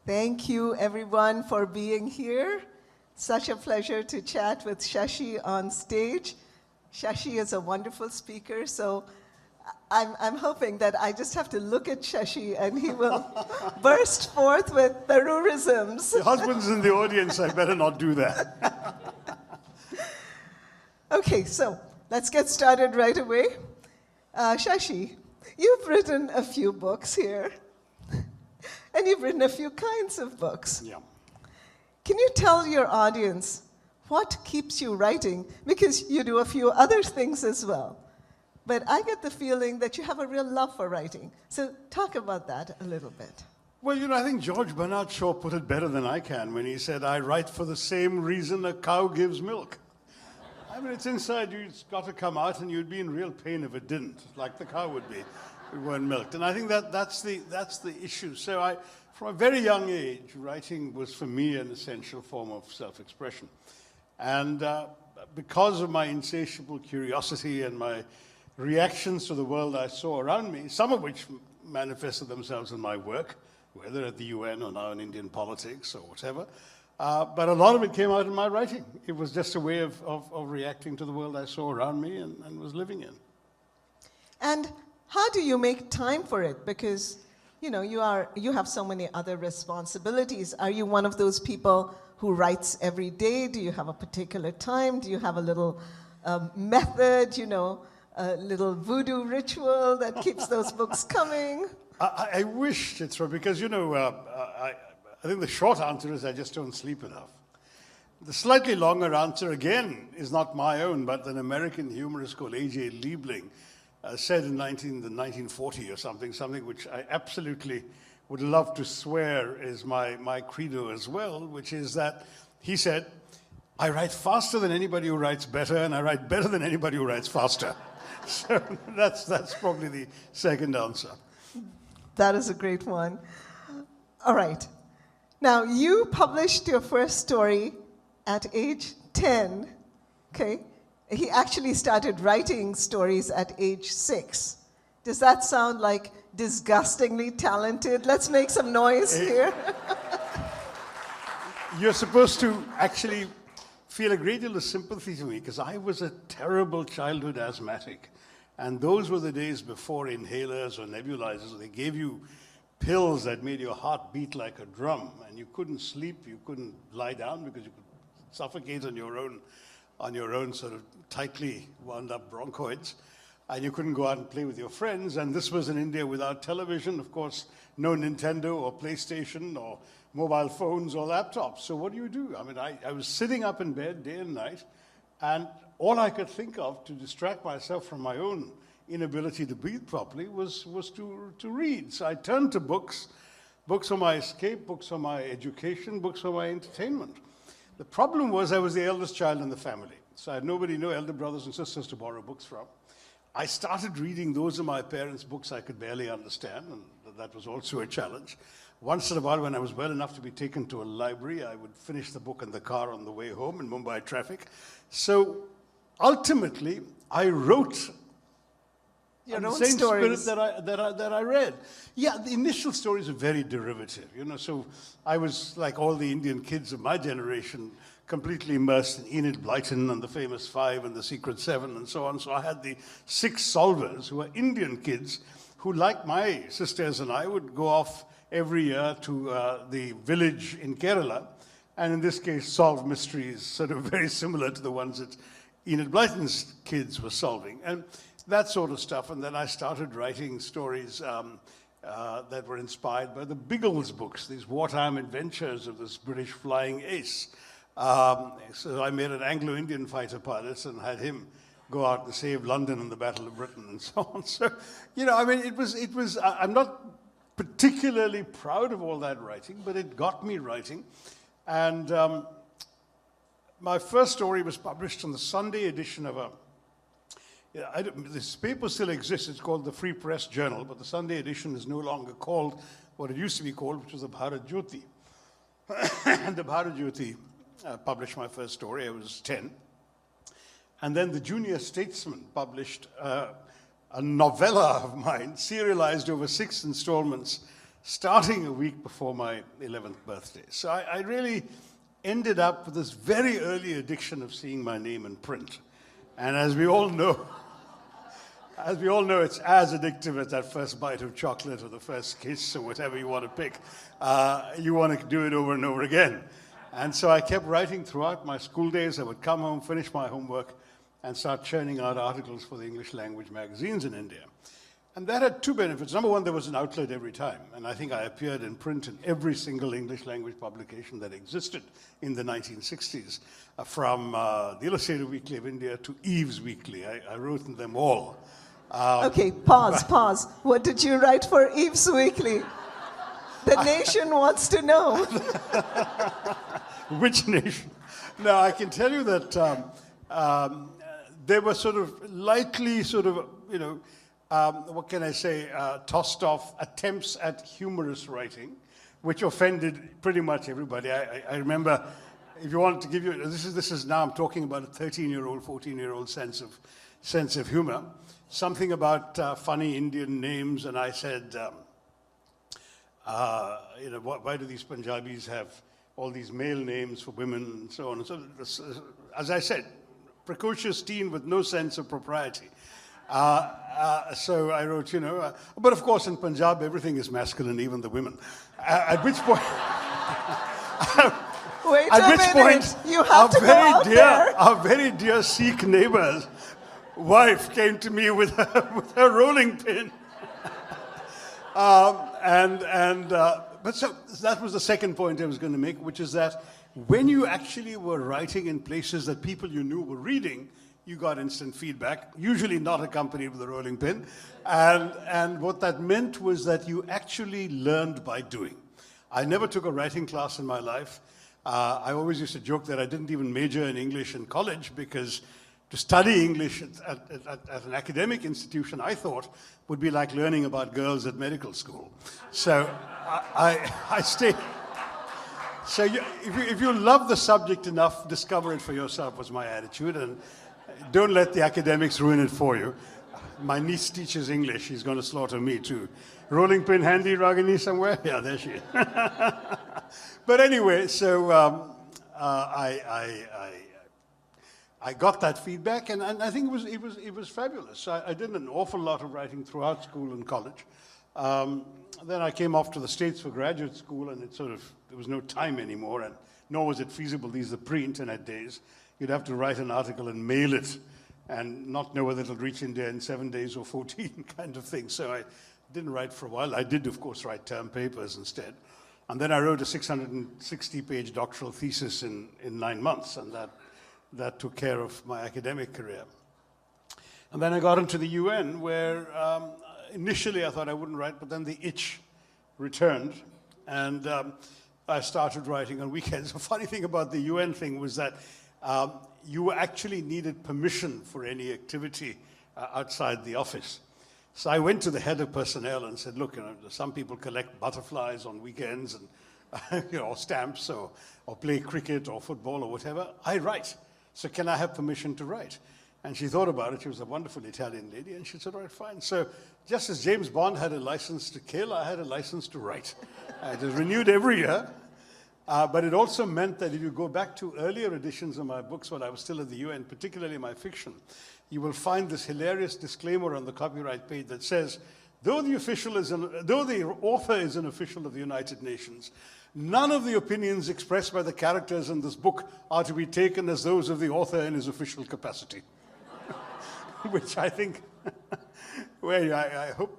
Thank you, everyone, for being here. Such a pleasure to chat with Shashi on stage. Shashi is a wonderful speaker, so I'm hoping that I just have to look at Shashi and he will burst forth with Tharoorisms. The husband's in the audience, I better not do that. Okay, so let's get started right away. Shashi, you've written a few books here, and you've written a few kinds of books. Yeah. Can you tell your audience what keeps you writing? Because you do a few other things as well. But I get the feeling that you have a real love for writing. So talk about that a little bit. Well, I think George Bernard Shaw put it better than I can when he said, I write for the same reason a cow gives milk. I mean, it's inside you, it's got to come out, and you'd be in real pain if it didn't, like the cow would be if it weren't milked. And I think that's the issue. So from a very young age, writing was for me an essential form of self-expression. And because of my insatiable curiosity and my reactions to the world I saw around me, some of which manifested themselves in my work, whether at the UN or now in Indian politics or whatever, but a lot of it came out in my writing. It was just a way of reacting to the world I saw around me and was living in. And how do you make time for it? Because you have so many other responsibilities. Are you one of those people who writes every day? Do you have a particular time? Do you have a little method, a little voodoo ritual that keeps those books coming? I wish, Chitra, because, I think the short answer is I just don't sleep enough. The slightly longer answer, again, is not my own, but an American humorist called A.J. Liebling said in 1940 or something which I absolutely would love to swear is my credo as well, which is that he said, I write faster than anybody who writes better, and I write better than anybody who writes faster. So that's probably the second answer. That is a great one. All right. Now, you published your first story at age 10, okay? He actually started writing stories at age 6. Does that sound like disgustingly talented? Let's make some noise here. You're supposed to actually feel a great deal of sympathy to me because I was a terrible childhood asthmatic. And those were the days before inhalers or nebulizers. They gave you pills that made your heart beat like a drum, and you couldn't sleep, you couldn't lie down because you could suffocate on your own sort of tightly wound up bronchoids, and you couldn't go out and play with your friends. And this was in India without television, of course, no Nintendo or PlayStation or mobile phones or laptops. So what do? I mean, I was sitting up in bed day and night, and all I could think of to distract myself from my own inability to breathe properly was to read. So I turned to books for my escape, books for my education, books for my entertainment. The problem was I was the eldest child in the family, so I had no elder brothers and sisters to borrow books from. I started reading those of my parents' books I could barely understand, and that was also a challenge. Once in a while, when I was well enough to be taken to a library, I would finish the book in the car on the way home in Mumbai traffic. So ultimately, I wrote your own own same stories spirit that I read. Yeah, the initial stories are very derivative, so I was, like all the Indian kids of my generation, completely immersed in Enid Blyton and the Famous Five and the Secret Seven and so on. So I had the 6 solvers who were Indian kids who, like my sisters and I, would go off every year to the village in Kerala, and in this case solve mysteries sort of very similar to the ones that Enid Blyton's kids were solving. And that sort of stuff. And then I started writing stories that were inspired by the Biggles books, these wartime adventures of this British flying ace. So I made an Anglo-Indian fighter pilot and had him go out and save London in the Battle of Britain and so on. So, I mean, it was, I'm not particularly proud of all that writing, but it got me writing. And my first story was published in the Sunday edition of this paper still exists. It's called the Free Press Journal, but the Sunday edition is no longer called what it used to be called, which was the Bharat Jyoti. And the Bharat Jyoti published my first story. I was 10. And then the Junior Statesman published a novella of mine, serialized over 6 installments, starting a week before my 11th birthday. So I really ended up with this very early addiction of seeing my name in print. And as we all know, it's as addictive as that first bite of chocolate or the first kiss or whatever you want to pick. You want to do it over and over again. And so I kept writing throughout my school days. I would come home, finish my homework, and start churning out articles for the English language magazines in India. And that had two benefits. Number one, there was an outlet every time. And I think I appeared in print in every single English language publication that existed in the 1960s, from the Illustrated Weekly of India to Eve's Weekly. I wrote in them all. Okay, pause. What did you write for Eve's Weekly? The nation wants to know. Which nation? No, I can tell you that they were sort of lightly what can I say, tossed off attempts at humorous writing, which offended pretty much everybody. I remember, if you want to give you, this is now I'm talking about a 13-year-old, 14-year-old sense of humor. Something about funny Indian names, and I said, why do these Punjabis have all these male names for women and so on? And so, as I said, precocious teen with no sense of propriety. So I wrote, but of course in Punjab everything is masculine, even the women. At which point, Wait a minute. You have to go out there. Our very dear Sikh neighbor's wife came to me with her rolling pin. But so that was the second point I was going to make, which is that when you actually were writing in places that people you knew were reading, you got instant feedback, usually not accompanied with a rolling pin. And what that meant was that you actually learned by doing. I never took a writing class in my life. I always used to joke that I didn't even major in English in college because to study English at an academic institution, I thought, would be like learning about girls at medical school. So I stayed. So if you love the subject enough, discover it for yourself was my attitude. And don't let the academics ruin it for you. My niece teaches English. She's going to slaughter me too. Rolling pin handy, Ragini, somewhere? Yeah, there she is. But anyway, so I got that feedback, and I think it was fabulous. I did an awful lot of writing throughout school and college. Then I came off to the States for graduate school, and there was no time anymore, and nor was it feasible. These are pre-internet days. You'd have to write an article and mail it and not know whether it'll reach India in 7 days or 14 kind of thing. So I didn't write for a while. I did, of course, write term papers instead. And then I wrote a 660-page doctoral thesis in 9 months, and that took care of my academic career. And then I got into the UN, where initially I thought I wouldn't write, but then the itch returned, and I started writing on weekends. The funny thing about the UN thing was that you actually needed permission for any activity outside the office. So I went to the head of personnel and said, look, some people collect butterflies on weekends and or stamps or play cricket or football or whatever. I write. So can I have permission to write? And she thought about it. She was a wonderful Italian lady. And she said, all right, fine. So just as James Bond had a license to kill, I had a license to write. It was renewed every year. But it also meant that if you go back to earlier editions of my books when I was still at the UN, particularly my fiction, you will find this hilarious disclaimer on the copyright page that says, though the author is an official of the United Nations, none of the opinions expressed by the characters in this book are to be taken as those of the author in his official capacity. Which I think, well, I hope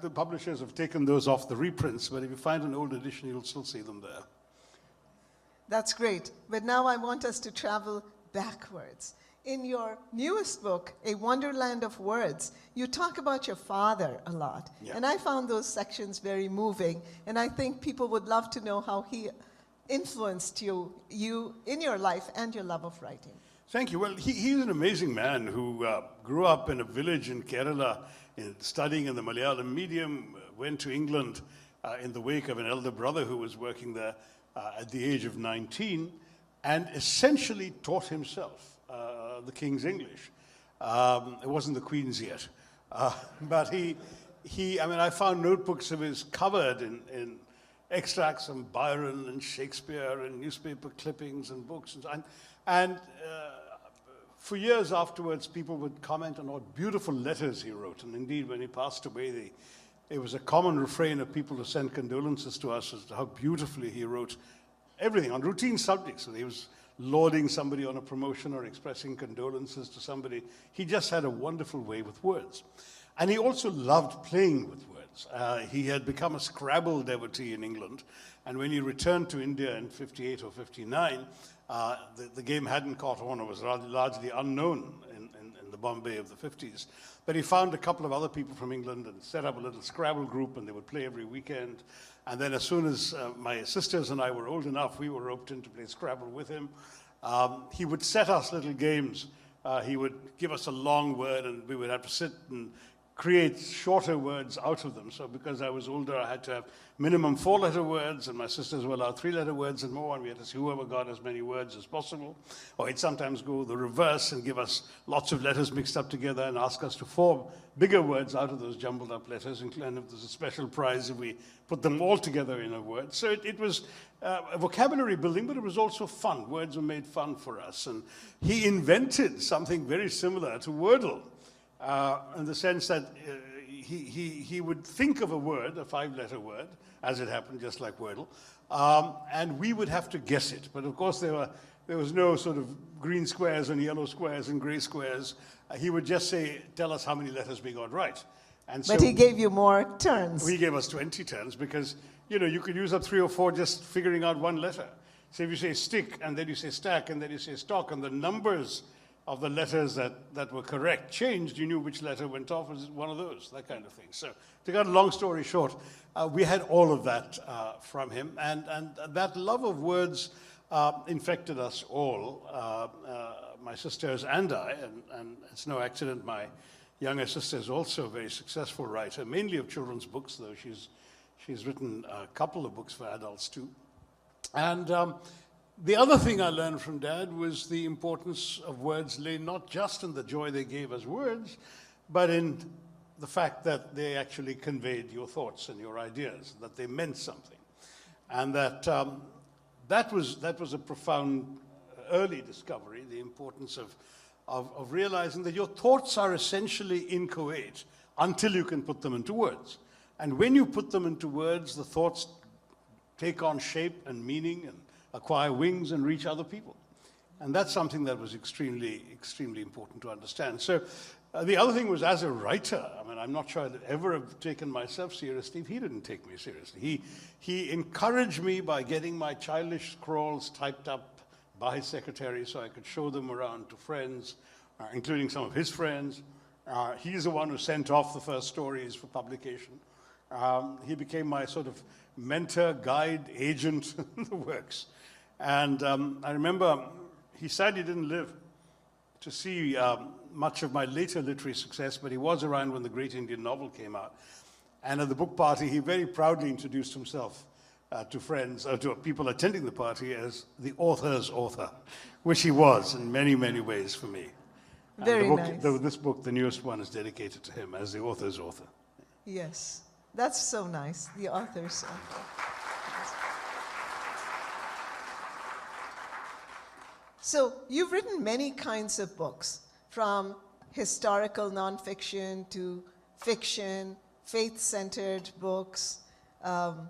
the publishers have taken those off the reprints, but if you find an old edition, you'll still see them there. That's great. But now I want us to travel backwards. In your newest book, A Wonderland of Words, you talk about your father a lot. Yeah. And I found those sections very moving. And I think people would love to know how he influenced you in your life and your love of writing. Thank you. Well, he's an amazing man who grew up in a village in Kerala, studying in the Malayalam medium, went to England in the wake of an elder brother who was working there at the age of 19, and essentially taught himself the King's English. It wasn't the Queen's yet. But he I found notebooks of his covered in extracts from Byron and Shakespeare and newspaper clippings and books. And for years afterwards, people would comment on what beautiful letters he wrote. And indeed, when he passed away, it was a common refrain of people to send condolences to us as to how beautifully he wrote everything on routine subjects. So he was lauding somebody on a promotion or expressing condolences to somebody. He just had a wonderful way with words. And he also loved playing with words. He had become a Scrabble devotee in England. And when he returned to India in 58 or 59, the game hadn't caught on. It was largely unknown in the Bombay of the 50s. But he found a couple of other people from England and set up a little Scrabble group, and they would play every weekend. And then as soon as my sisters and I were old enough, we were roped in to play Scrabble with him. He would set us little games. He would give us a long word, and we would have to sit and create shorter words out of them. So because I was older, I had to have minimum 4-letter words, and my sisters were allowed 3-letter words and more, and we had to see whoever got as many words as possible. Or he'd sometimes go the reverse and give us lots of letters mixed up together and ask us to form bigger words out of those jumbled up letters, and if there's a special prize if we put them all together in a word. So it was a vocabulary building, but it was also fun. Words were made fun for us. And he invented something very similar to Wordle. In the sense that he would think of a word, a 5-letter word, as it happened, just like Wordle, and we would have to guess it. But of course, there was no sort of green squares and yellow squares and gray squares. He would just tell us how many letters we got right. And so But he gave you more turns. He gave us 20 turns because, you could use up 3 or 4 just figuring out one letter. So if you say stick, and then you say stack, and then you say stock, and the numbers of the letters that were correct changed, you knew which letter went off as one of those, that kind of thing. So to cut a long story short, we had all of that from him, and that love of words infected us all, my sisters and I, and it's no accident my younger sister is also a very successful writer, mainly of children's books, though she's written a couple of books for adults too. And the other thing I learned from Dad was the importance of words lay not just in the joy they gave as words, but in the fact that they actually conveyed your thoughts and your ideas, that they meant something. And that was a profound early discovery, the importance of realizing that your thoughts are essentially inchoate until you can put them into words. And when you put them into words, the thoughts take on shape and meaning and acquire wings and reach other people. And that's something that was extremely, extremely important to understand. So the other thing was, as a writer, I'm not sure I'd ever have taken myself seriously if he didn't take me seriously. He encouraged me by getting my childish scrawls typed up by his secretary so I could show them around to friends, including some of his friends. He's the one who sent off the first stories for publication. He became my sort of mentor, guide, agent, the works. And I remember he sadly didn't live to see much of my later literary success, but he was around when the great Indian novel came out. And at the book party, he very proudly introduced himself to friends, to people attending the party as the author's author, which he was in many, many ways for me. And Very nice. This book, the newest one, is dedicated to him as the author's author. Yes, that's so nice, the author's author. So you've written many kinds of books, from historical nonfiction to fiction, faith-centered books.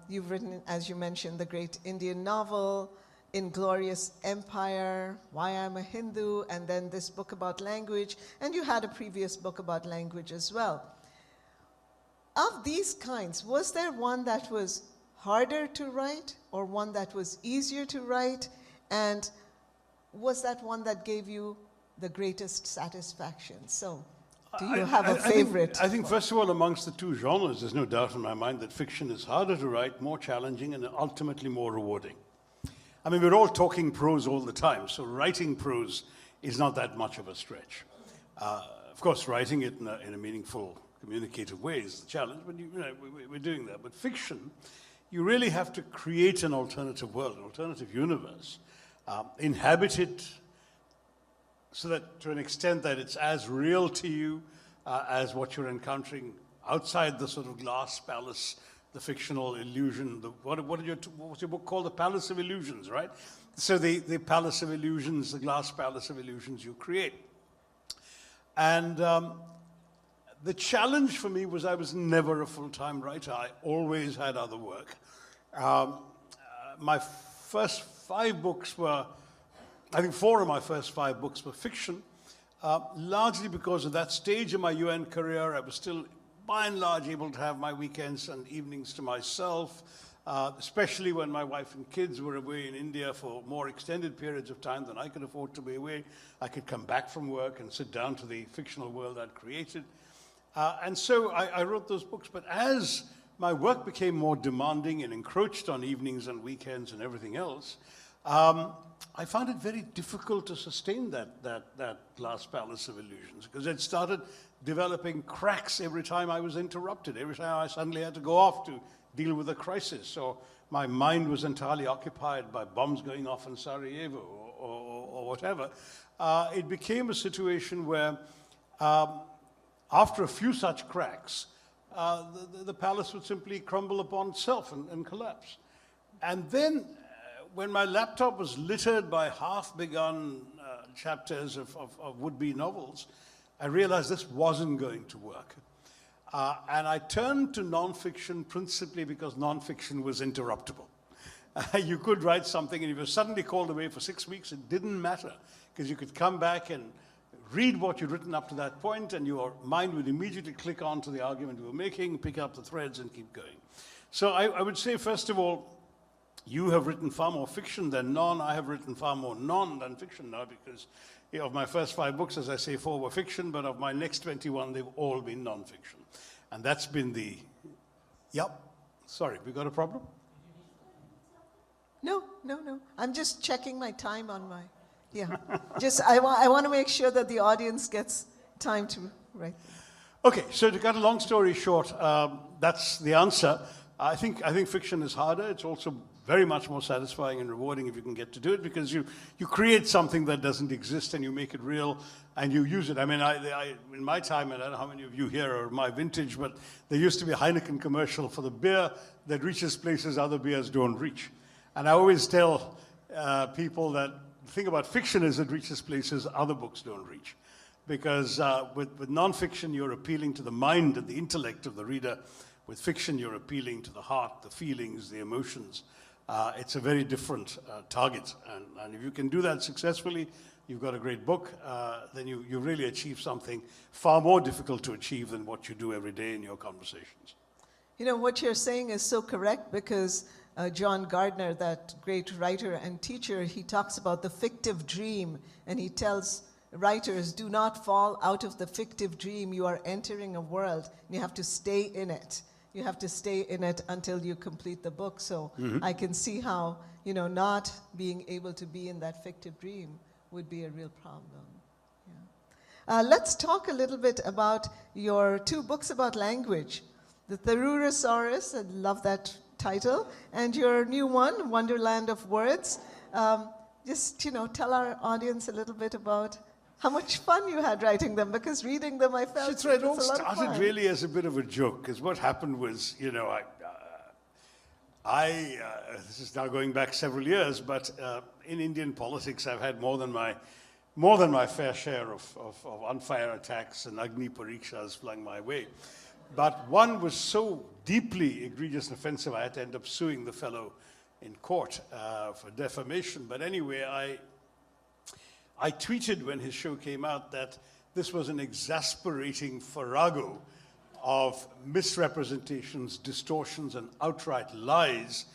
You've written, as you mentioned, the great Indian novel, Inglorious Empire, Why I'm a Hindu, and then this book about language, and you had a previous book about language as well. Of these kinds, was there one that was harder to write or one that was easier to write? And was that one that gave you the greatest satisfaction? So, do you have a favorite? I think first of all, amongst the two genres, there's no doubt in my mind that fiction is harder to write, more challenging, and ultimately more rewarding. We're all talking prose all the time, so writing prose is not that much of a stretch. Of course, writing it in a meaningful, communicative way is the challenge, but we're doing that. But fiction, you really have to create an alternative world, an alternative universe, inhabit it so that to an extent that it's as real to you as what you're encountering outside the sort of glass palace, the fictional illusion. What was your book called? The Palace of Illusions, right? So the Palace of Illusions, the glass palace of illusions you create. And the challenge for me was I was never a full-time writer. I always had other work. My first 5 books were, I think 4 of my first 5 books were fiction, largely because at that stage of my UN career, I was still, by and large, able to have my weekends and evenings to myself, especially when my wife and kids were away in India for more extended periods of time than I could afford to be away. I could come back from work and sit down to the fictional world I'd created. And so I wrote those books, but as my work became more demanding and encroached on evenings and weekends and everything else, I found it very difficult to sustain that glass palace of illusions, because it started developing cracks every time I was interrupted, every time I suddenly had to go off to deal with a crisis. So my mind was entirely occupied by bombs going off in Sarajevo or whatever. It became a situation where after a few such cracks, the palace would simply crumble upon itself and collapse. And then, when my laptop was littered by half-begun chapters of would-be novels, I realized this wasn't going to work. And I turned to nonfiction principally because nonfiction was interruptible. You could write something, and if you were suddenly called away for 6 weeks, it didn't matter, because you could come back and read what you'd written up to that point, and your mind would immediately click on to the argument you were making, pick up the threads, and keep going. So I would say, first of all, you have written far more fiction than non. I have written far more non than fiction now, because of my first 5 books, as I say, 4 were fiction, but of my next 21, they've all been non-fiction. And that's been the... Yep. Sorry, we got a problem? No. I'm just checking my time on my... Yeah. I want to make sure that the audience gets time to write. Okay, so to cut a long story short, that's the answer. I think fiction is harder. It's also very much more satisfying and rewarding if you can get to do it, because you create something that doesn't exist and you make it real and you use it. I mean, in my time, and I don't know how many of you here are my vintage, but there used to be a Heineken commercial for the beer that reaches places other beers don't reach. And I always tell people that the thing about fiction is it reaches places other books don't reach. Because with nonfiction, you're appealing to the mind and the intellect of the reader. With fiction, you're appealing to the heart, the feelings, the emotions. It's a very different target. And if you can do that successfully, you've got a great book, then you really achieve something far more difficult to achieve than what you do every day in your conversations. You know, what you're saying is so correct, because John Gardner, that great writer and teacher, he talks about the fictive dream, and he tells writers, do not fall out of the fictive dream. You are entering a world, and you have to stay in it. You have to stay in it until you complete the book. So I can see how, not being able to be in that fictive dream would be a real problem. Yeah. Let's talk a little bit about your 2 books about language. The Tharoorasaurus, I love that title, and your new one, Wonderland of Words. Just, tell our audience a little bit about how much fun you had writing them, because reading them I felt Chitra, it all was a lot of started fun. really as a bit of a joke, because what happened was, this is now going back several years, but in Indian politics I've had more than my fair share of unfair attacks and Agni Parikshas flung my way. But one was so deeply egregious and offensive, I had to end up suing the fellow in court for defamation. But anyway, I tweeted when his show came out that this was an exasperating farrago of misrepresentations, distortions, and outright lies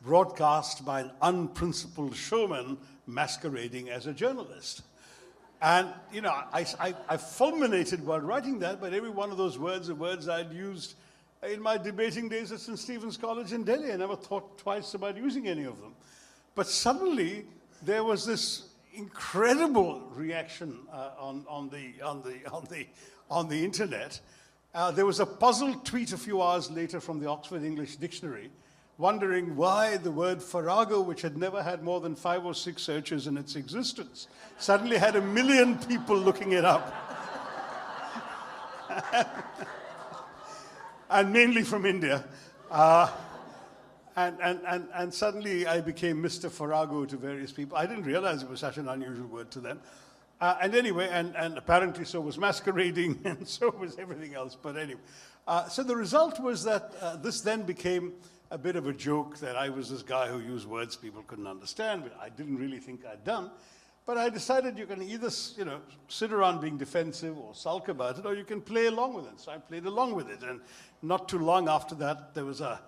broadcast by an unprincipled showman masquerading as a journalist. And, I fulminated while writing that, but every one of those words are words I'd used in my debating days at St. Stephen's College in Delhi. I never thought twice about using any of them. But suddenly, there was this incredible reaction on the internet. There was a puzzled tweet a few hours later from the Oxford English Dictionary, wondering why the word farrago, which had never had more than 5 or 6 searches in its existence, suddenly had 1 million people looking it up. and mainly from India. And suddenly I became Mr. Farrago to various people. I didn't realize it was such an unusual word to them. And anyway, and apparently so was masquerading, and so was everything else. But anyway, so the result was that this then became a bit of a joke that I was this guy who used words people couldn't understand, but I didn't really think I'd done. But I decided you can either, sit around being defensive or sulk about it, or you can play along with it. So I played along with it. And not too long after that, there was a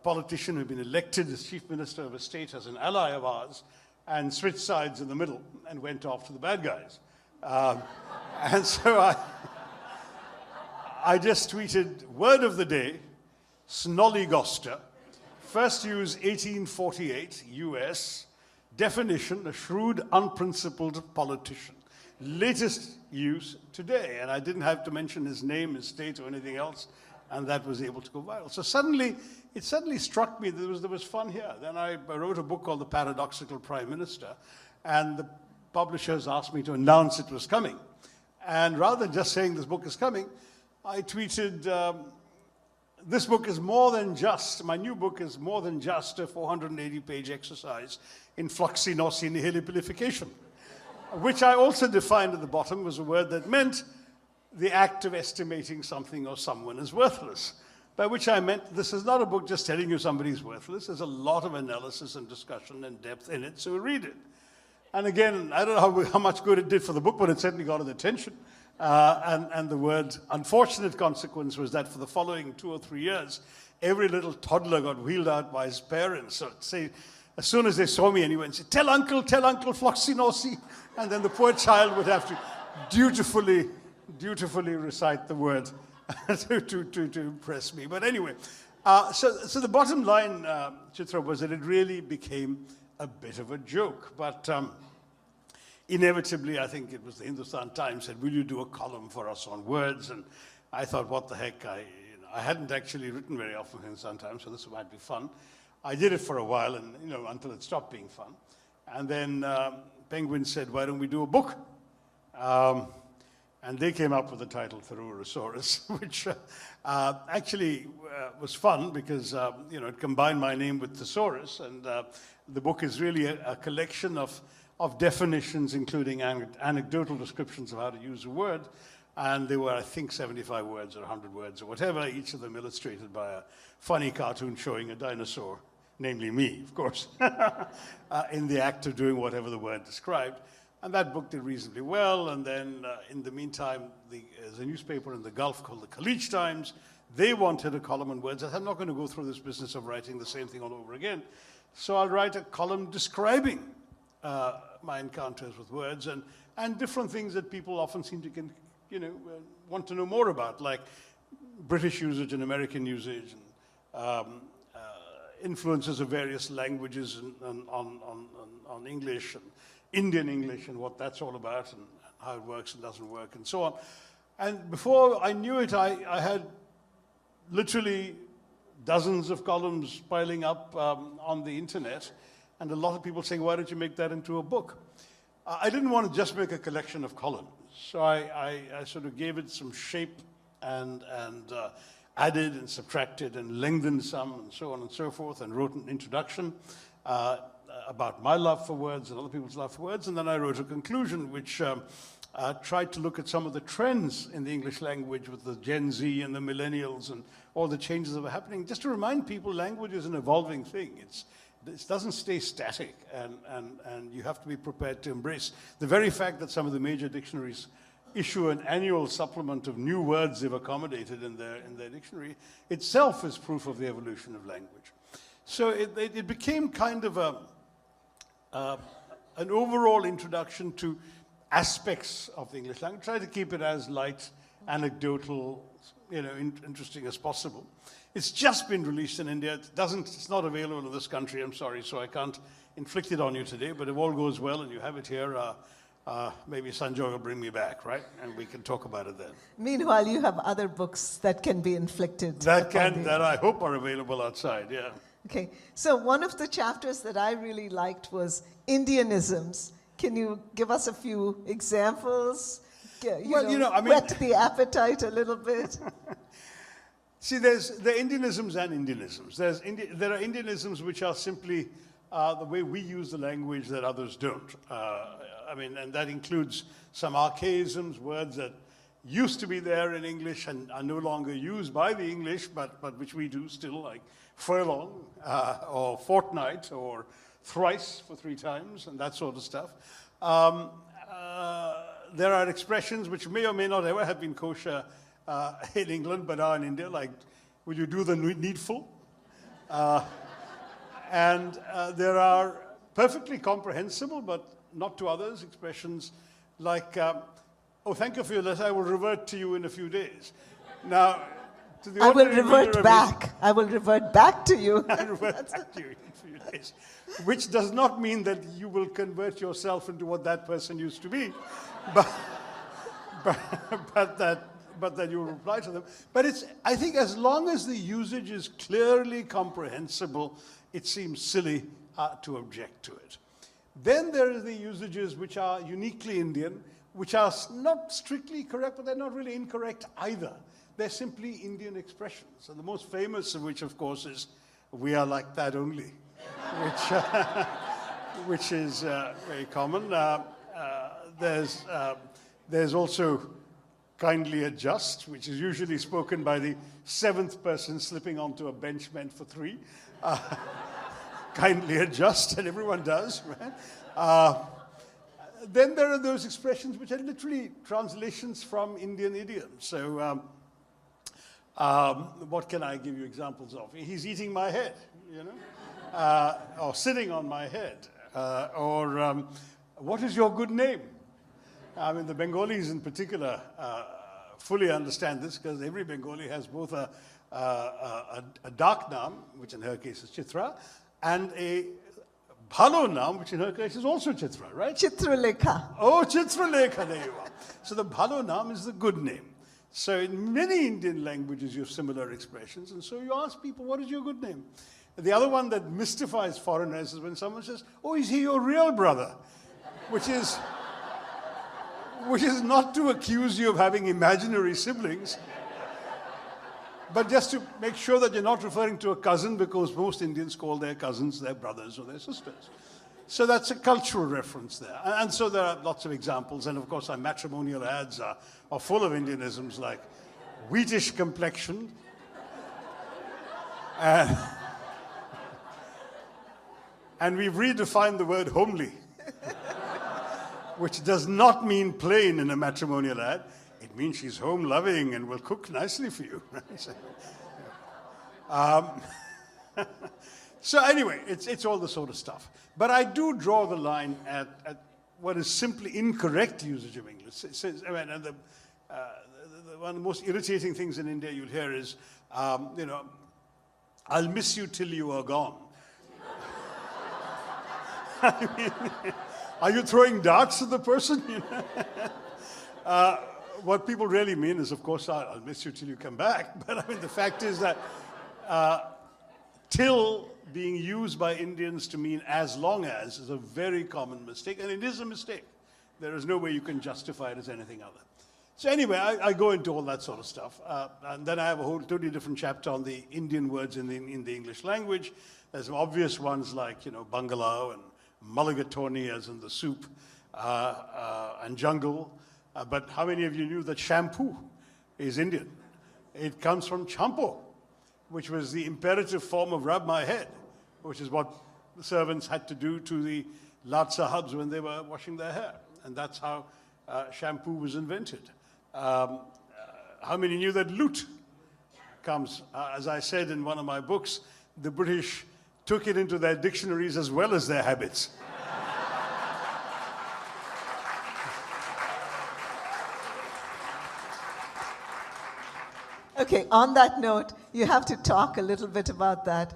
politician who had been elected as chief minister of a state as an ally of ours and switched sides in the middle and went off to the bad guys. And so I just tweeted, word of the day, snollygoster. First use 1848, US. Definition, a shrewd, unprincipled politician. Latest use today. And I didn't have to mention his name, his state, or anything else. And that was able to go viral. So it suddenly struck me that there was fun here. Then I wrote a book called The Paradoxical Prime Minister. And the publishers asked me to announce it was coming. And rather than just saying this book is coming, I tweeted, this book is more than just, my new book is more than just a 480-page exercise in floxinosi nihilipilification, which I also defined at the bottom was a word that meant the act of estimating something or someone as worthless, by which I meant this is not a book just telling you somebody's worthless. There's a lot of analysis and discussion and depth in it, so read it. And again, I don't know how much good it did for the book, but it certainly got an attention. And the word unfortunate consequence was that for the following 2 or 3 years, every little toddler got wheeled out by his parents. So say, as soon as they saw me anyway, and said, tell uncle, floxinosi. And then the poor child would have to dutifully recite the word to impress me. But anyway, so the bottom line, Chitra, was that it really became a bit of a joke. But inevitably, I think it was the Hindustan Times said, will you do a column for us on words? And I thought, what the heck? I hadn't actually written very often in Hindustan Times, so this might be fun. I did it for a while, and until it stopped being fun. And then Penguin said, why don't we do a book? And they came up with the title Tharoorosaurus, which actually was fun because it combined my name with thesaurus, and the book is really a collection of definitions, including anecdotal descriptions of how to use a word. And there were, I think, 75 words or 100 words or whatever, each of them illustrated by a funny cartoon showing a dinosaur, namely me, of course, in the act of doing whatever the word described. And that book did reasonably well. And then in the meantime, there's a newspaper in the Gulf called the Khaleej Times. They wanted a column on words. I said, I'm not going to go through this business of writing the same thing all over again. So I'll write a column describing my encounters with words and different things that people often seem to want to know more about, like British usage and American usage, and influences of various languages on English, and Indian English, and what that's all about, and how it works and doesn't work, and so on. And before I knew it, I had literally dozens of columns piling up on the internet, and a lot of people saying, why don't you make that into a book? I didn't want to just make a collection of columns, so I sort of gave it some shape and added and subtracted and lengthened some and so on and so forth, and wrote an introduction about my love for words and other people's love for words, and then I wrote a conclusion which tried to look at some of the trends in the English language with the Gen Z and the millennials and all the changes that were happening, just to remind people language is an evolving thing. It doesn't stay static, and you have to be prepared to embrace the very fact that some of the major dictionaries issue an annual supplement of new words they've accommodated in their dictionary itself is proof of the evolution of language. So it became kind of an overall introduction to aspects of the English language. Try to keep it as light, anecdotal, interesting as possible. It's just been released in India. It's not available in this country, I'm sorry, so I can't inflict it on you today, but if all goes well and you have it here, maybe Sanjoy will bring me back, right? And we can talk about it then. Meanwhile, you have other books that can be inflicted. That I hope are available outside, yeah. Okay, so one of the chapters that I really liked was Indianisms. Can you give us a few examples? Whet the appetite a little bit. See, there are Indianisms and Indianisms. There are Indianisms which are simply the way we use the language that others don't. I mean, and that includes some archaisms, words that used to be there in English and are no longer used by the English, but which we do still, like furlong, or fortnight, or thrice for 3 times, and that sort of stuff. There are expressions which may or may not ever have been kosher in England, but are in India, like, will you do the needful? And there are perfectly comprehensible, but not to others, expressions like, oh, thank you for your letter, I will revert to you in a few days. Now, to the I will ordinary reader revert of back. I will revert back to you. I'll revert back to you in a few days. Which does not mean that you will convert yourself into what that person used to be, but that you will reply to them. But I think as long as the usage is clearly comprehensible, it seems silly to object to it. Then there are the usages which are uniquely Indian, which are not strictly correct, but they're not really incorrect either. They're simply Indian expressions. And the most famous of which, of course, is, "We are like that only," which is very common. There's also "kindly adjust," which is usually spoken by the 7th person slipping onto a bench meant for 3. Kindly adjust, and everyone does, right? Then there are those expressions which are literally translations from Indian idioms. So what can I give you examples of? He's eating my head, you know, or sitting on my head, or what is your good name? I mean, the Bengalis in particular fully understand this, because every Bengali has both a dark naam, which in her case is Chitra, and a bhalo naam, which in her case is also Chitra, right? Chitralekha. Oh, Chitralekha, there you are. So the bhalo naam is the good name. So in many Indian languages, you have similar expressions. And so you ask people, what is your good name? The other one that mystifies foreigners is when someone says, oh, is he your real brother? Which is not to accuse you of having imaginary siblings, but just to make sure that you're not referring to a cousin, because most Indians call their cousins their brothers or their sisters. So that's a cultural reference there. And so there are lots of examples. And of course, our matrimonial ads are full of Indianisms like wheatish complexion, and we've redefined the word homely, which does not mean plain in a matrimonial ad. It means she's home loving and will cook nicely for you. So anyway, it's all the sort of stuff. But I do draw the line at what is simply incorrect usage of English. One of the most irritating things in India you'll hear is, you know, I'll miss you till you are gone. I mean, are you throwing darts at the person? You know? What people really mean is, of course, I'll miss you till you come back. But I mean, the fact is that till being used by Indians to mean as long as is a very common mistake, and it is a mistake. There is no way you can justify it as anything other. So anyway, I go into all that sort of stuff. And then I have a whole totally different chapter on the Indian words in the English language. There's some obvious ones like, you know, bungalow and mulligatawny, as in the soup, and jungle. But how many of you knew that shampoo is Indian? It comes from champo, which was the imperative form of rub my head, which is what the servants had to do to the Lad Sahabs when they were washing their hair. And that's how shampoo was invented. How many knew that loot comes, as I said in one of my books, the British took it into their dictionaries as well as their habits. Okay, on that note, you have to talk a little bit about that,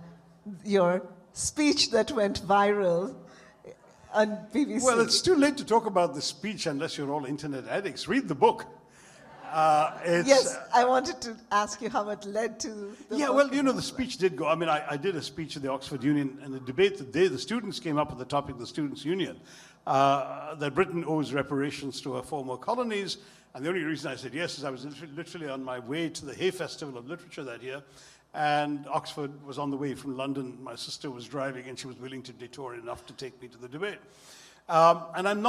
your speech that went viral on BBC. Well, it's too late to talk about the speech unless you're all internet addicts. Read the book. Yes, I wanted to ask you how it led to the Yeah, book well, you and know, all the that. speech did go. I mean, I did a speech at the Oxford Union, and the debate that the students came up with the topic of the Students' Union, that Britain owes reparations to her former colonies. And the only reason I said yes is I was literally on my way to the Hay Festival of Literature that year, and Oxford was on the way from London. My sister was driving, and she was willing to detour enough to take me to the debate. And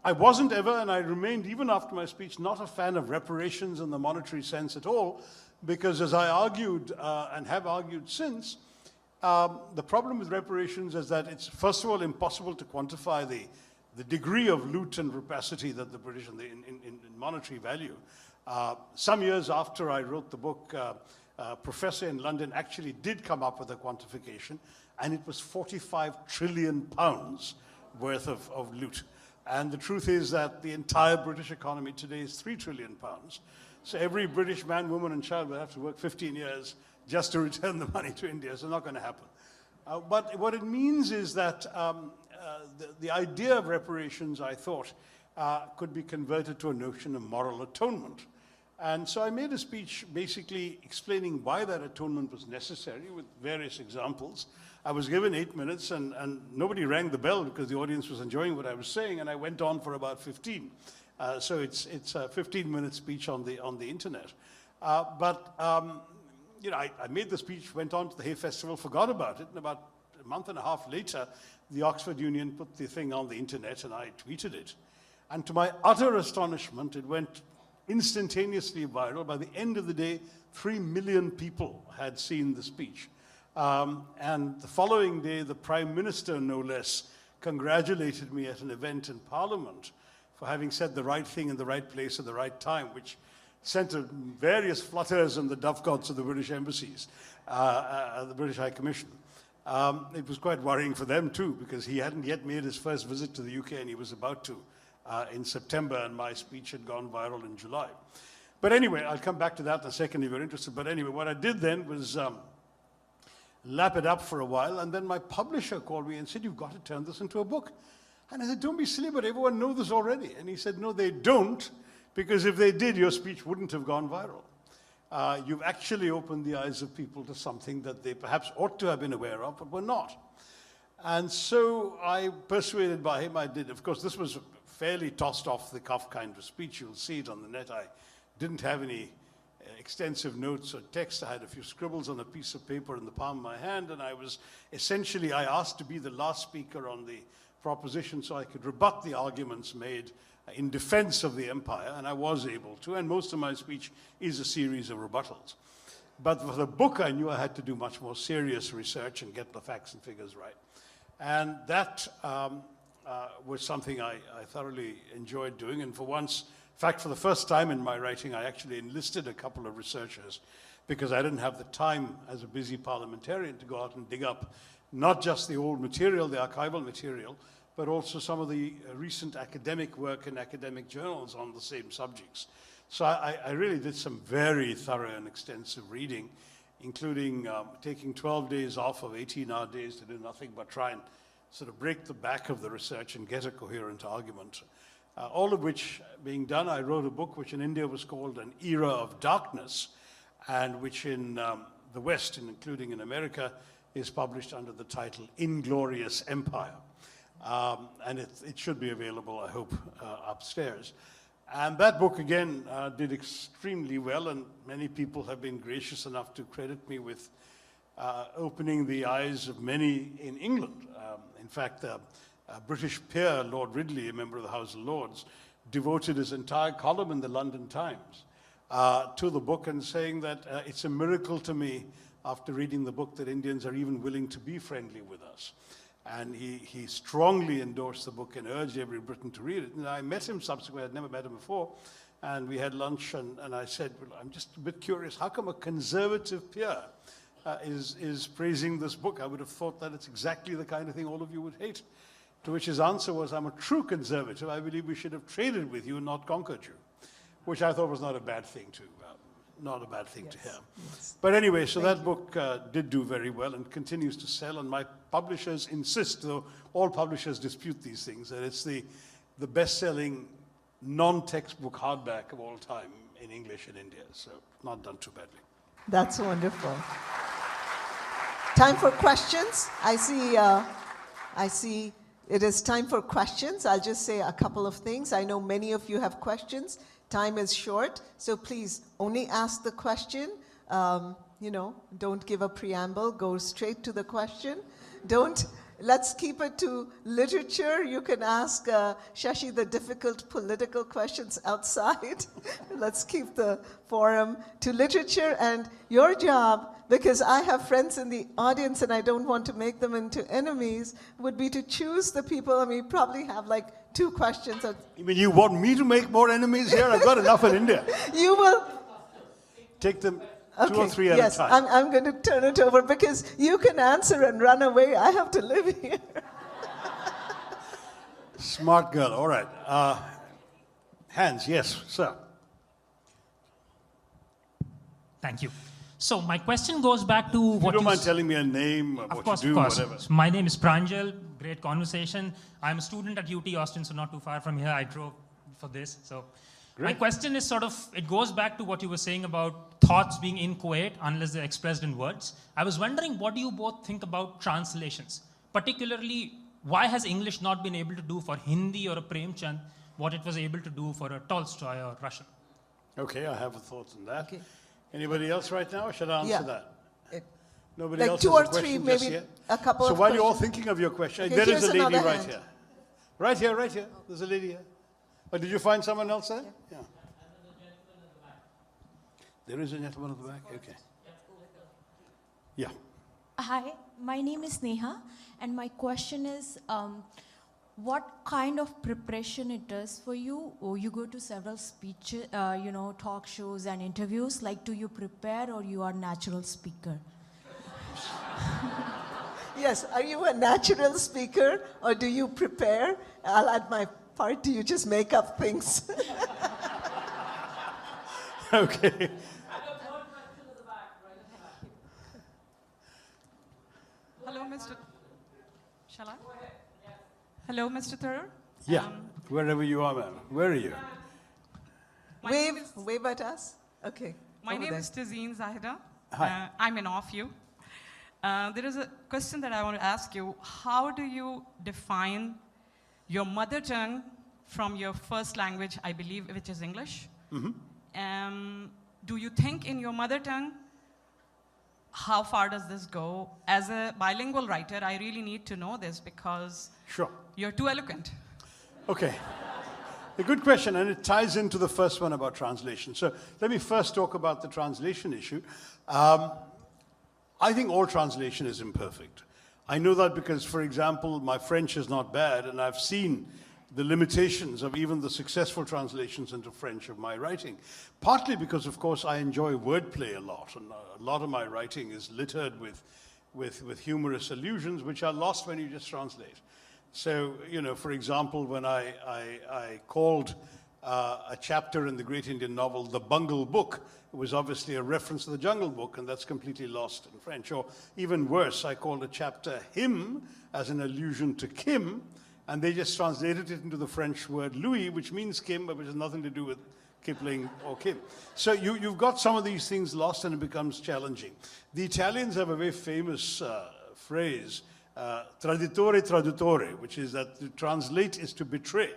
I wasn't ever, and I remained even after my speech, not a fan of reparations in the monetary sense at all, because as I argued and have argued since, the problem with reparations is that it's, first of all, impossible to quantify the degree of loot and rapacity that the British, in monetary value. Some years after I wrote the book, a professor in London actually did come up with a quantification, and it was 45 trillion pounds worth of loot. And the truth is that the entire British economy today is 3 trillion pounds. So every British man, woman, and child will have to work 15 years just to return the money to India. So not going to happen. But what it means is that the idea of reparations, I thought, could be converted to a notion of moral atonement. And so I made a speech basically explaining why that atonement was necessary with various examples. I was given 8 minutes, and nobody rang the bell because the audience was enjoying what I was saying, and I went on for about 15. So it's a 15-minute speech on the internet. You know, I made the speech, went on to the Hay Festival, forgot about it, and about a month and a half later, the Oxford Union put the thing on the internet, and I tweeted it. And to my utter astonishment, it went instantaneously viral. By the end of the day, 3 million people had seen the speech. And the following day, the Prime Minister, no less, congratulated me at an event in Parliament for having said the right thing in the right place at the right time, which sent various flutters on the dovecots of the British embassies, the British High Commission. It was quite worrying for them too, because he hadn't yet made his first visit to the UK, and he was about to in September, and my speech had gone viral in July. But anyway, I'll come back to that in a second if you're interested. But anyway, what I did then was lap it up for a while, and then my publisher called me and said, "You've got to turn this into a book." And I said, "Don't be silly, but everyone knows this already." And he said, "No, they don't, because if they did, your speech wouldn't have gone viral. You've actually opened the eyes of people to something that they perhaps ought to have been aware of, but were not." And so I, persuaded by him, I did. Of course, this was a fairly tossed off the cuff kind of speech. You'll see it on the net. I didn't have any extensive notes or text. I had a few scribbles on a piece of paper in the palm of my hand, and I was essentially, I asked to be the last speaker on the proposition so I could rebut the arguments made in defense of the empire, and I was able to, and most of my speech is a series of rebuttals. But for the book, I knew I had to do much more serious research and get the facts and figures right. And that was something I thoroughly enjoyed doing, and for once, in fact, for the first time in my writing, I actually enlisted a couple of researchers because I didn't have the time as a busy parliamentarian to go out and dig up not just the old material, the archival material, but also some of the recent academic work in academic journals on the same subjects. So I really did some very thorough and extensive reading, including taking 12 days off of 18-hour days to do nothing but try and sort of break the back of the research and get a coherent argument. All of which being done, I wrote a book which in India was called An Era of Darkness, and which in the West, and including in America, is published under the title Inglorious Empire. And it should be available, I hope, upstairs. And that book, again, did extremely well, and many people have been gracious enough to credit me with opening the eyes of many in England. In fact, a British peer, Lord Ridley, a member of the House of Lords, devoted his entire column in the London Times to the book and saying that it's a miracle to me after reading the book that Indians are even willing to be friendly with us. And he strongly endorsed the book and urged every Briton to read it. And I met him subsequently, I'd never met him before, and we had lunch, and I said, "Well, I'm just a bit curious, how come a conservative peer is praising this book? I would have thought that it's exactly the kind of thing all of you would hate." To which his answer was, "I'm a true conservative. I believe we should have traded with you and not conquered you," which I thought was not a bad thing to hear. Yes. But anyway, so that book did do very well and continues to sell, and my publishers insist, though all publishers dispute these things, that it's the best-selling non-textbook hardback of all time. in English in India. So not done too badly. That's wonderful. Time for questions. I see it is time for questions. I'll just say a couple of things. I know many of you have questions. Time is short, so please only ask the question. Don't give a preamble. Go straight to the question. Let's keep it to literature. You can ask Shashi the difficult political questions outside. Let's keep the forum to literature. And your job, because I have friends in the audience and I don't want to make them into enemies, would be to choose the people. I mean, you probably have like 2 questions. You mean you want me to make more enemies here? I've got enough in India. You will take them 2 or 3 at yes, a time. I'm going to turn it over because you can answer and run away. I have to live here. Smart girl. All right. Hands, yes, sir. Thank you. So my question goes back to If what you don't mind telling me a name, what you do, whatever. So my name is Pranjal. Great conversation. I'm a student at UT Austin, so not too far from here. I drove for this. So my question is it goes back to what you were saying about thoughts being inchoate unless they're expressed in words. I was wondering, what do you both think about translations? Particularly, why has English not been able to do for Hindi or a Premchand what it was able to do for a Tolstoy or Russian? Okay, I have a thought on that. Okay. Anybody else right now, or should I answer that? Nobody Like else 2 has or a 3, question maybe just yet? a couple So of while you're all questions. thinking of your question, Okay, there is here's a lady another right hand. here. Right here, right here. There's a lady here. Oh, did you find someone else there? Yeah. There is a gentleman at the back? Okay. Yeah. Hi, my name is Neha, and my question is, what kind of preparation it does for you? Or you go to several speeches, talk shows and interviews. Like, do you prepare or you are natural speaker? Yes, are you a natural speaker or do you prepare? I'll add my part. Do you just make up things? Okay. Hello, Mr. Shall I? Hello, Mr. Tharoor. Yeah, wherever you are, ma'am. Where are you? Wave at us. Okay. My over name there. is Tazeen Zahida. Hi. I'm in off you. There is a question that I want to ask you. How do you define your mother tongue from your first language, I believe, which is English? Mm-hmm. Do you think in your mother tongue, how far does this go? As a bilingual writer, I really need to know this because Sure. you're too eloquent. Okay. A good question, and it ties into the first one about translation. So let me first talk about the translation issue. I think all translation is imperfect. I know that because, for example, my French is not bad, and I've seen the limitations of even the successful translations into French of my writing. Partly because, of course, I enjoy wordplay a lot, and a lot of my writing is littered with humorous allusions, which are lost when you just translate. So, for example, when I called a chapter in the great Indian novel The Bungle Book, it was obviously a reference to the Jungle Book, and that's completely lost in French. Or even worse, I called a chapter Him as an allusion to Kim, and they just translated it into the French word Louis, which means Kim, but which has nothing to do with Kipling or Kim. So you've got some of these things lost, and it becomes challenging. The Italians have a very famous phrase, traditore traduttore, which is that to translate is to betray.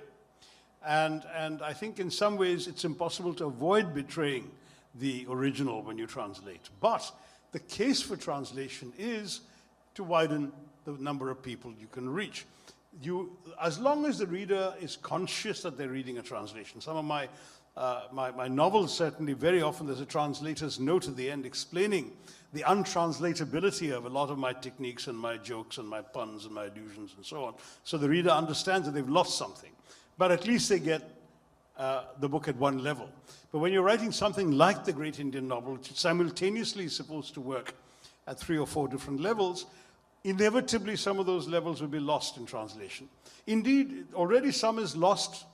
And I think in some ways it's impossible to avoid betraying the original when you translate. But the case for translation is to widen the number of people you can reach. As long as the reader is conscious that they're reading a translation. Some of my novels, certainly, very often there's a translator's note at the end explaining the untranslatability of a lot of my techniques and my jokes and my puns and my allusions and so on. So the reader understands that they've lost something. But at least they get the book at one level. But when you're writing something like the great Indian novel, which simultaneously is supposed to work at 3 or 4 different levels, inevitably some of those levels will be lost in translation. Indeed, already some is lost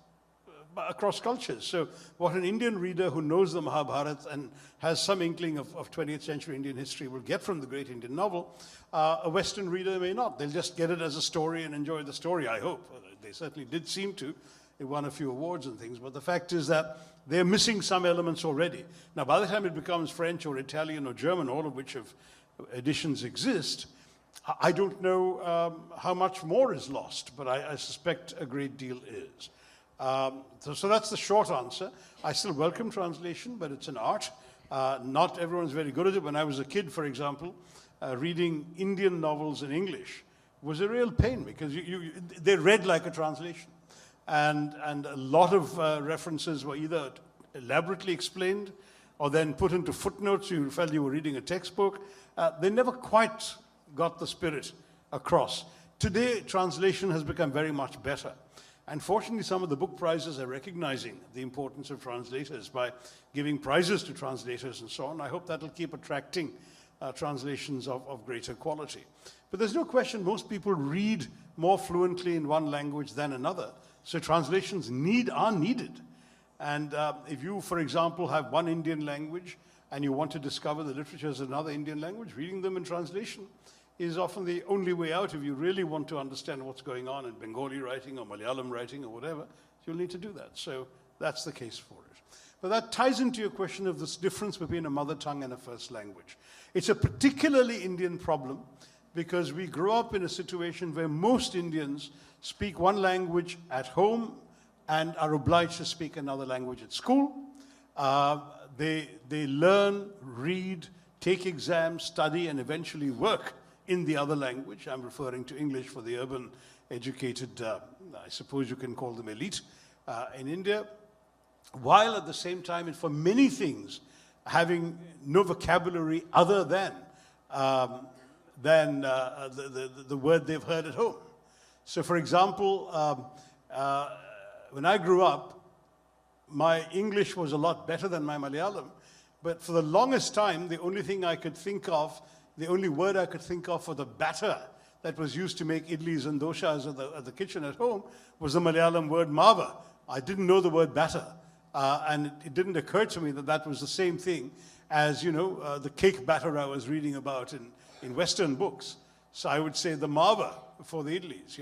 across cultures. So what an Indian reader who knows the Mahabharata and has some inkling of 20th century Indian history will get from the great Indian novel, a Western reader may not. They'll just get it as a story and enjoy the story, I hope. They certainly did seem to They won a few awards and things, but the fact is that they're missing some elements already. Now, by the time it becomes French or Italian or German, all of which of editions exist, I don't know how much more is lost, but I suspect a great deal is. So that's the short answer. I still welcome translation, but it's an art. Not everyone's very good at it. When I was a kid, for example, reading Indian novels in English was a real pain because they read like a translation. And a lot of references were either elaborately explained or then put into footnotes. You felt you were reading a textbook. They never quite got the spirit across. Today, translation has become very much better. And fortunately, some of the book prizes are recognizing the importance of translators by giving prizes to translators and so on. I hope that'll keep attracting translations of greater quality. But there's no question most people read more fluently in one language than another. So translations are needed. And if you, for example, have one Indian language and you want to discover the literatures of another Indian language, reading them in translation is often the only way out if you really want to understand what's going on in Bengali writing or Malayalam writing or whatever. You'll need to do that. So that's the case for it. But that ties into your question of this difference between a mother tongue and a first language. It's a particularly Indian problem because we grew up in a situation where most Indians speak one language at home and are obliged to speak another language at school. They learn, read, take exams, study, and eventually work in the other language. I'm referring to English for the urban educated, I suppose you can call them elite, in India, while at the same time, and for many things, having no vocabulary other than the word they've heard at home. So for example, when I grew up, my English was a lot better than my Malayalam, but for the longest time, the only thing I could think of, the only word I could think of for the batter that was used to make idlis and doshas at the kitchen at home was the Malayalam word mava. I didn't know the word batter, and it didn't occur to me that that was the same thing as, the cake batter I was reading about in Western books. So I would say the mava for the idlis,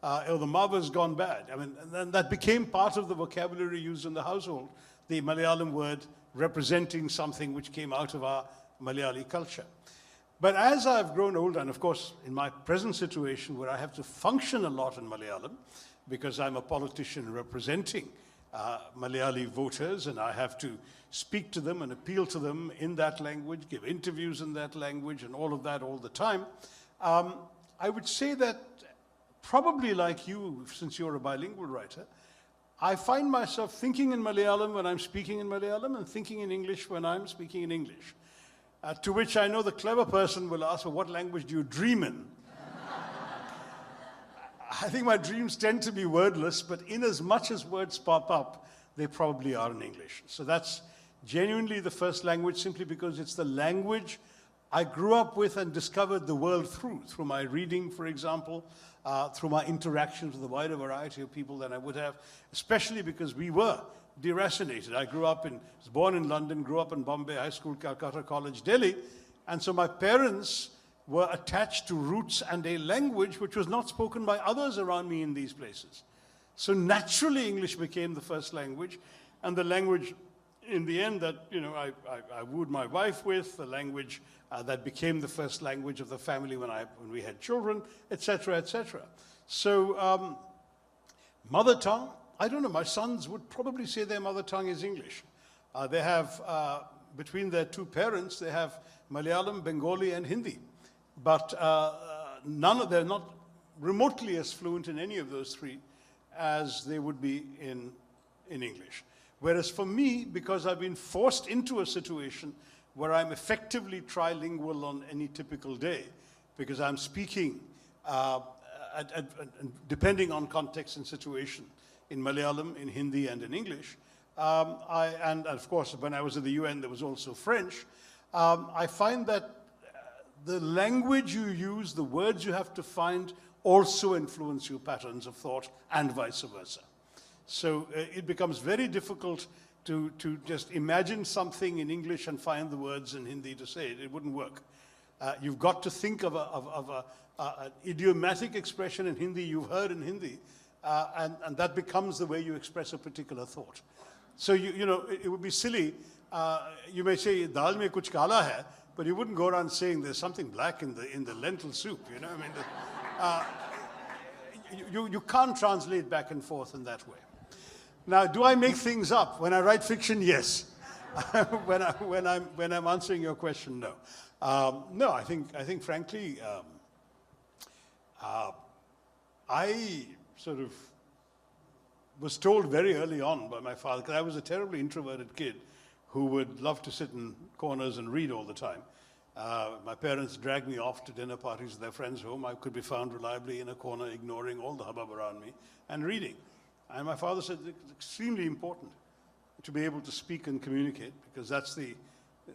or the mava's gone bad. I mean, and that became part of the vocabulary used in the household, the Malayalam word representing something which came out of our Malayali culture. But as I've grown older, and of course in my present situation where I have to function a lot in Malayalam, because I'm a politician representing Malayali voters, and I have to speak to them and appeal to them in that language, give interviews in that language, and all of that all the time, I would say that probably like you, since you're a bilingual writer, I find myself thinking in Malayalam when I'm speaking in Malayalam and thinking in English when I'm speaking in English. To which I know the clever person will ask, well, what language do you dream in? I think my dreams tend to be wordless, but in as much as words pop up, they probably are in English. So that's genuinely the first language, simply because it's the language I grew up with and discovered the world through my reading, for example, through my interactions with a wider variety of people than I would have, especially because we were deracinated. I was born in London, grew up in Bombay, high school, Calcutta College, Delhi, and so my parents were attached to roots and a language which was not spoken by others around me in these places. So naturally English became the first language, and the language in the end that I wooed my wife with, the language that became the first language of the family when we had children, etc., etc. So mother tongue, I don't know, my sons would probably say their mother tongue is English. They have, between their two parents, they have Malayalam, Bengali, and Hindi. But they're not remotely as fluent in any of those three as they would be in English. Whereas for me, because I've been forced into a situation where I'm effectively trilingual on any typical day, because I'm speaking, depending on context and situation, in Malayalam, in Hindi, and in English. And of course, when I was at the UN, there was also French. I find that the language you use, the words you have to find, also influence your patterns of thought, and vice versa. So it becomes very difficult to just imagine something in English and find the words in Hindi to say it. It wouldn't work. You've got to think of an idiomatic expression in Hindi you've heard in Hindi, and that becomes the way you express a particular thought. So you know, it would be silly. You may say dal mein kuch kala hai, but you wouldn't go around saying there's something black in the lentil soup. You know, I mean, you can't translate back and forth in that way. Now, do I make things up when I write fiction? Yes. when I'm answering your question, no. No, I think frankly, I sort of was told very early on by my father, because I was a terribly introverted kid who would love to sit in corners and read all the time. My parents dragged me off to dinner parties at their friends' home. I could be found reliably in a corner, ignoring all the hubbub around me and reading. And my father said it's extremely important to be able to speak and communicate, because that's the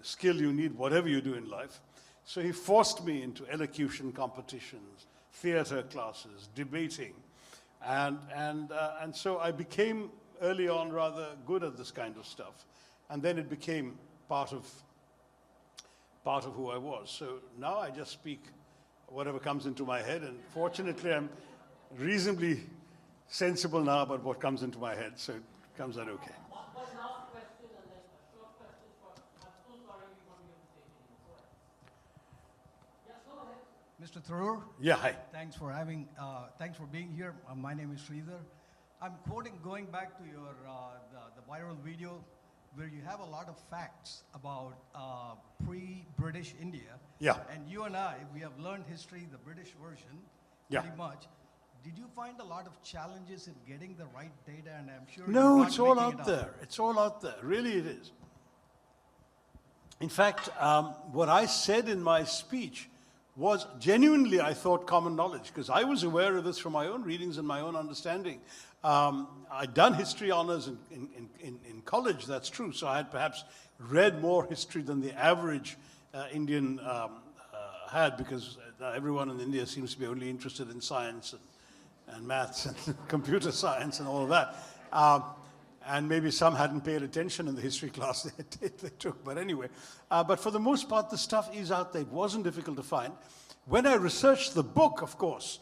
skill you need, whatever you do in life. So he forced me into elocution competitions, theater classes, debating. And so I became early on rather good at this kind of stuff. And then it became part of who I was. So now I just speak whatever comes into my head. And fortunately, I'm reasonably sensible now about what comes into my head. So it comes out okay. One last question and then a short question for, I'm so sorry we won't be able to take it anymore. Yes, go ahead. Mr. Tharoor, Yeah, hi. thanks for being here. My name is Sridhar. I'm going back to your the viral video where you have a lot of facts about pre-British India. Yeah. And you and I, we have learned history, the British version, Yeah. pretty much. Did you find a lot of challenges in getting the right data? And I'm sure No, you're it's not all making it out up. there. It's all out there. Really, it is. In fact, what I said in my speech was genuinely, I thought, common knowledge, because I was aware of this from my own readings and my own understanding. I'd done history honors in college, that's true, so I had perhaps read more history than the average Indian had, because everyone in India seems to be only interested in science and maths and computer science and all of that. And maybe some hadn't paid attention in the history class they took, but anyway. But for the most part, the stuff is out there. It wasn't difficult to find. When I researched the book, of course,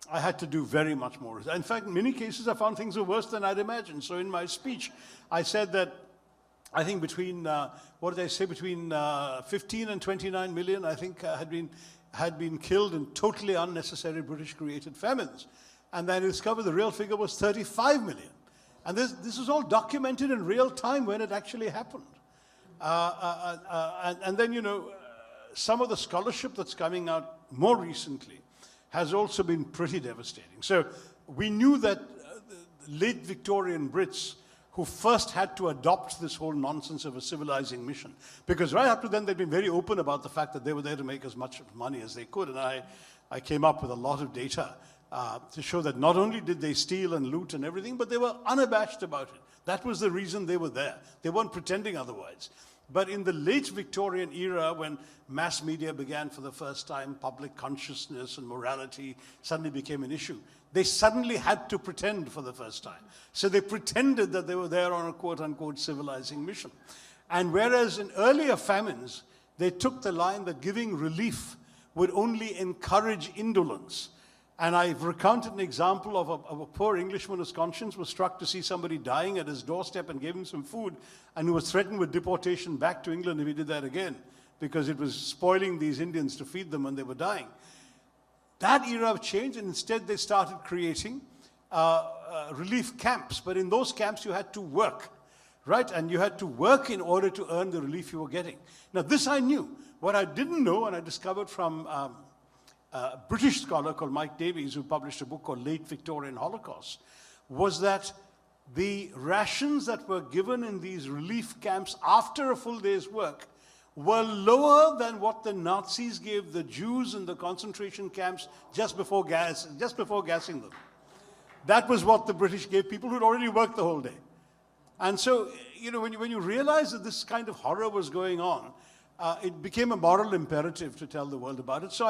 I had to do very much more. In fact, in many cases, I found things were worse than I'd imagined. So in my speech, I said that I think between, what did I say, between 15 and 29 million, I think, had been killed in totally unnecessary British-created famines. And then I discovered the real figure was 35 million. And this is all documented in real time when it actually happened. And then, you know, some of the scholarship that's coming out more recently has also been pretty devastating. So we knew that the late Victorian Brits who first had to adopt this whole nonsense of a civilizing mission, because right up to then they'd been very open about the fact that they were there to make as much money as they could. And I came up with a lot of data to show that not only did they steal and loot and everything, but they were unabashed about it. That was the reason they were there. They weren't pretending otherwise. But in the late Victorian era, when mass media began for the first time, public consciousness and morality suddenly became an issue, they suddenly had to pretend for the first time. So they pretended that they were there on a quote-unquote civilizing mission. And whereas in earlier famines, they took the line that giving relief would only encourage indolence. And I've recounted an example of a poor Englishman whose conscience was struck to see somebody dying at his doorstep and gave him some food, and who was threatened with deportation back to England if he did that again, because it was spoiling these Indians to feed them when they were dying. That era of change, and instead they started creating relief camps. But in those camps you had to work, right? And you had to work in order to earn the relief you were getting. Now this I knew. What I didn't know, and I discovered from a British scholar called Mike Davies, who published a book called Late Victorian Holocaust, was that the rations that were given in these relief camps after a full day's work were lower than what the Nazis gave the Jews in the concentration camps just before gassing them. That was what the British gave people who'd already worked the whole day. And so, you know, when you realize that this kind of horror was going on, it became a moral imperative to tell the world about it. So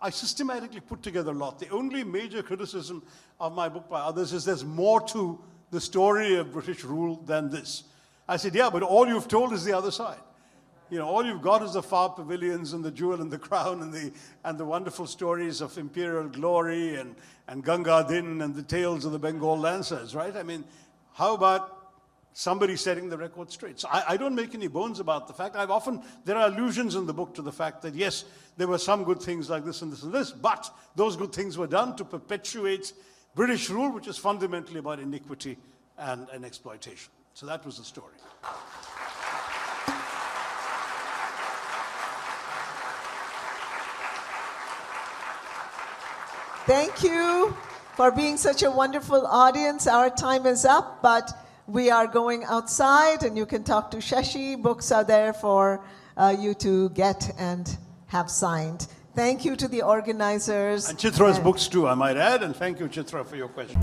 I systematically put together a lot. The only major criticism of my book by others is there's more to the story of British rule than this. I said, yeah, but all you've told is the other side. You know, all you've got is the far pavilions and the jewel and the crown and the wonderful stories of imperial glory and Ganga Din and the tales of the Bengal Lancers, right? I mean, how about somebody setting the record straight? So I don't make any bones about the fact. There are allusions in the book to the fact that, yes, there were some good things like this and this and this, but those good things were done to perpetuate British rule, which is fundamentally about iniquity and exploitation. So that was the story. Thank you for being such a wonderful audience. Our time is up, but we are going outside and you can talk to Shashi. Books are there for you to get and have signed. Thank you to the organizers. And Chitra's books too, I might add, and thank you, Chitra, for your question.